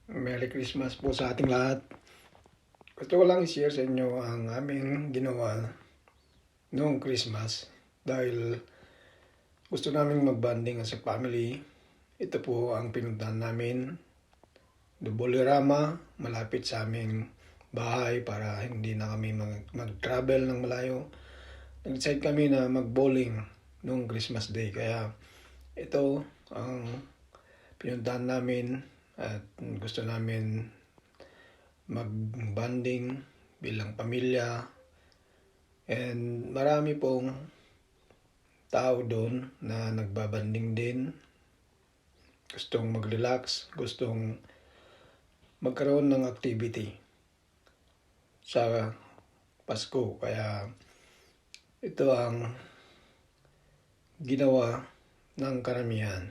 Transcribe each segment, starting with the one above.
Merry Christmas po sa ating lahat. Gusto ko lang i-share sa inyo ang aming ginawa noong Christmas dahil gusto naming mag-bonding as a family. Ito po ang pinuntahan namin, Bolirama, malapit sa aming bahay para hindi na kami mag-travel ng malayo. Nag-decide kami na mag-bowling noong Christmas Day, kaya ito ang pinuntahan namin. At gusto namin mag-bonding bilang pamilya. And marami pong tao doon na nagbabanding din. Gustong mag-relax, gustong magkaroon ng activity sa Pasko. Kaya ito ang ginawa ng karamihan.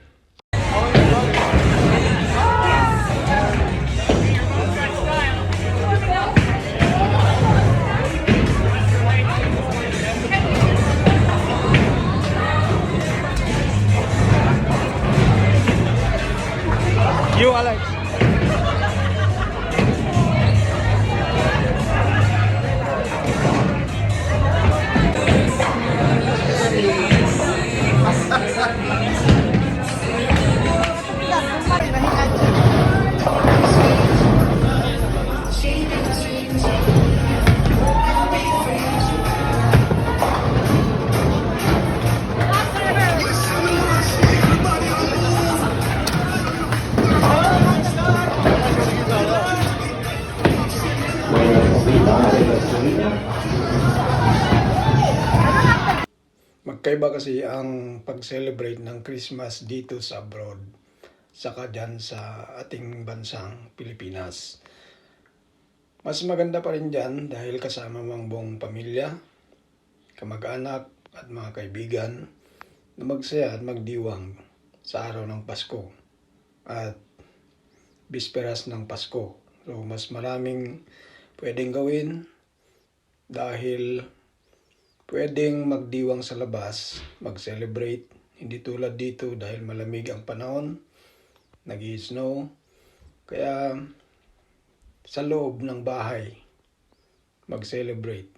You, Alex. Magkaiba kasi ang pag-celebrate ng Christmas dito sa abroad saka dyan sa ating bansang Pilipinas. Mas maganda pa rin dyan dahil kasama mo ang buong pamilya, kamag-anak at mga kaibigan na magsaya at magdiwang sa araw ng Pasko at bisperas ng Pasko. So mas maraming pwedeng gawin dahil pwedeng magdiwang sa labas, mag-celebrate. Hindi tulad dito dahil malamig ang panahon, nag-i-snow. Kaya sa loob ng bahay, mag-celebrate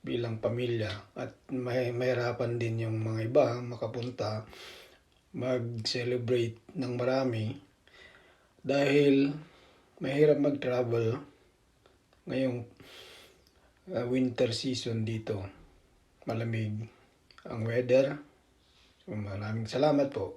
bilang pamilya. At mahirapan din yung mga iba makapunta, mag-celebrate ng marami. Dahil mahirap mag-travel ngayong winter season dito. Malamig ang weather. So, maraming salamat po.